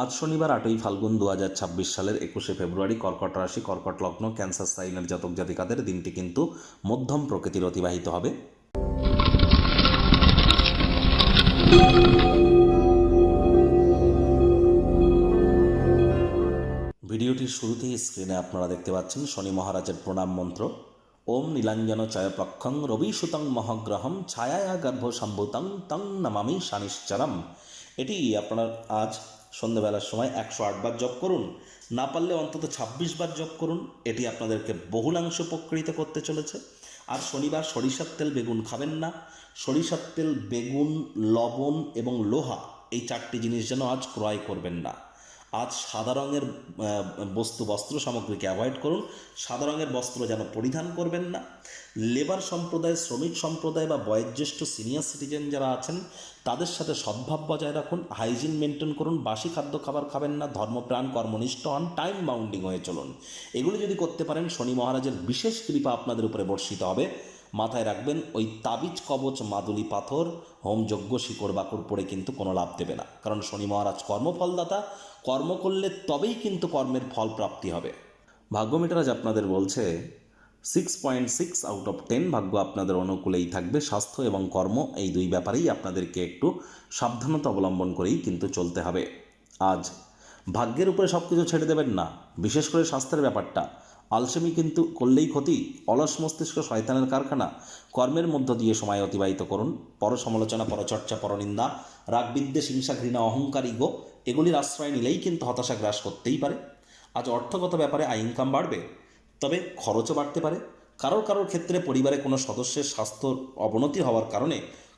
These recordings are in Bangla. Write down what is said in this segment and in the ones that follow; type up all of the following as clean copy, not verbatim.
আজ শনিবার 8ই ফাল্গুন 2026 সালের 21শে ফেব্রুয়ারি, কর্কট রাশি, কর্কট লগ্ন, ক্যান্সার সাইনের জাতক জাতিকাদের দিনটি কিন্তু মধ্যম প্রকৃতির অতিবাহিত হবে। ভিডিওটির শুরুতেই স্ক্রিনে আপনারা দেখতে পাচ্ছেন শনি মহারাজের প্রণাম মন্ত্র। ওম নীলাঞ্জন চয়প্রক্ষং রবিসুতং মহাগ্রহম ছায়া গর্ভ সম্ভূতং তং নমামি শানিশ্চরম। এটি আপনারা আজ সন্ধ্যাবেলার সময় 108 বার জপ করুন, না পারলে অন্তত 26 বার জপ করুন। এটি আপনাদেরকে বহুলাংশ উপকৃত করতে চলেছে। আর শনিবার সরিষার তেল বেগুন খাবেন না। সরিষার তেল, বেগুন, লবণ এবং লোহা, এই 4টি জিনিস যেন আজ ক্রয় করবেন না। আজ সাদা রঙের বস্ত্র সামগ্রীকে অ্যাভয়েড করুন। সাদা রঙের বস্ত্র যেন পরিধান করবেন না। লেবার সম্প্রদায়, শ্রমিক সম্প্রদায় বা বয়োজ্যেষ্ঠ সিনিয়র সিটিজেন যারা আছেন তাদের সাথে সদ্ভাব বজায় রাখুন। হাইজিন মেনটেন করুন। বাসি খাদ্য খাবার খাবেন না। ধর্মপ্রাণ, কর্মনিষ্ঠ হন। টাইম বাউন্ডিং হয়ে চলুন। এগুলি যদি করতে পারেন, শনি মহারাজের বিশেষ কৃপা আপনাদের উপরে বর্ষিত হবে। মাথায় রাখবেন, ওই তাবিজ, কবচ, মাদুলি, পাথর, হোমযজ্ঞ, শিকড় বাকড় পড়ে কিন্তু কোনো লাভ দেবে না। কারণ শনি মহারাজ কর্মফলদাতা। কর্ম করলে তবেই কিন্তু কর্মের ফল প্রাপ্তি হবে। ভাগ্যমিটার আজ আপনাদের বলছে 6.6 আউট অফ 10 ভাগ্য আপনাদের অনুকূলেই থাকবে। স্বাস্থ্য এবং কর্ম, এই দুই ব্যাপারেই আপনাদেরকে একটু সাবধানতা অবলম্বন করেই কিন্তু চলতে হবে। আজ ভাগ্যের উপরে সব কিছু ছেড়ে দেবেন না, বিশেষ করে স্বাস্থ্যের ব্যাপারটা। আলসেমি কিন্তু করলেই ক্ষতি। অলস মস্তিষ্ক শয়তানের কারখানা। কর্মের মধ্য দিয়ে সময় অতিবাহিত করুন। পর সমালোচনা, পরচর্চা, পরনিন্দা, রাগ, বিদ্বেষ, হিংসা, ঘৃণা, অহংকার, ইগো, এগুলির আশ্রয় নিলেই কিন্তু হতাশা গ্রাস করতেই পারে। আজ অর্থগত ব্যাপারে আয় ইনকাম বাড়বে, তবে খরচও বাড়তে পারে। কারোর ক্ষেত্রে পরিবারে কোনো সদস্যের স্বাস্থ্য অবনতি হওয়ার কারণে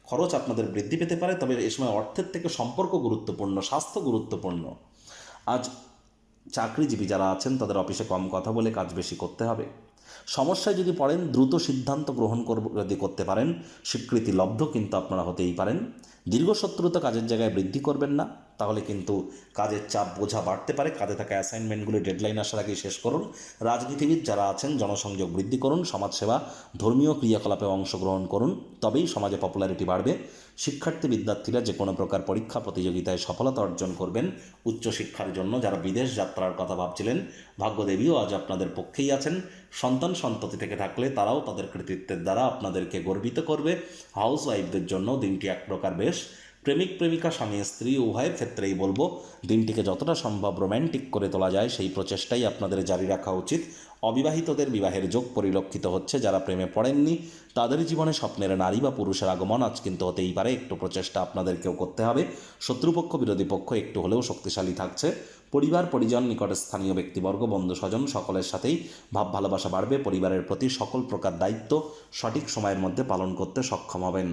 খরচ আপনাদের বৃদ্ধি পেতে পারে। তবে এ সময় অর্থের থেকে সম্পর্ক গুরুত্বপূর্ণ, স্বাস্থ্য গুরুত্বপূর্ণ। আজ চাকরিজীবী যারা আছেন তাদের অফিসে কম কথা বলে কাজ বেশি করতে হবে। সমস্যায় যদি পড়েন, দ্রুত সিদ্ধান্ত গ্রহণ যদি করতে পারেন, স্বীকৃতি লব্ধ কিন্তু আপনারা হতেই পারেন। দীর্ঘসূত্রতা কাজের জায়গায় বৃদ্ধি করবেন না, তাহলে কিন্তু কাজের চাপ, বোঝা বাড়তে পারে। কাজে থাকা অ্যাসাইনমেন্টগুলি ডেডলাইন আসার আগেই শেষ করুন। রাজনীতিবিদ যারা আছেন জনসংযোগ বৃদ্ধি করুন। সমাজসেবা, ধর্মীয় ক্রিয়াকলাপে অংশগ্রহণ করুন, তবেই সমাজে পপুলারিটি বাড়বে। শিক্ষার্থী বিদ্যার্থীরা যে কোনো প্রকার পরীক্ষা প্রতিযোগিতায় সফলতা অর্জন করবেন। উচ্চশিক্ষার জন্য যারা বিদেশ যাত্রার কথা ভাবছিলেন, ভাগ্যদেবীও আজ আপনাদের পক্ষেই আছেন। সন্তান সন্ততি থেকে থাকলে তারাও তাদের কৃতিত্বের দ্বারা আপনাদেরকে গর্বিত করবে। হাউস ওয়াইফদের জন্য দিনটি এক প্রকার বেশ। প্রেমিক প্রেমিকা, স্বামী স্ত্রী উভয়ের ক্ষেত্রেই বলবো, দিনটিকে যতটা সম্ভব রোম্যান্টিক করে তোলা যায় সেই প্রচেষ্টাই আপনাদের জারি রাখা উচিত। অবিবাহিতদের বিবাহের যোগ পরিলক্ষিত হচ্ছে। যারা প্রেমে পড়েননি তাদের জীবনে স্বপ্নের নারী বা পুরুষের আগমন আজ কিন্তু হতেই পারে। একটু প্রচেষ্টা আপনাদেরকেও করতে হবে। শত্রুপক্ষ, বিরোধী পক্ষ একটু হলেও শক্তিশালী থাকছে। পরিবার, পরিজন, নিকটে স্থানীয় ব্যক্তিবর্গ, বন্ধু স্বজন সকলের সাথেই ভাব ভালোবাসা বাড়বে। পরিবারের প্রতি সকল প্রকার দায়িত্ব সঠিক সময়ের মধ্যে পালন করতে সক্ষম হবেন।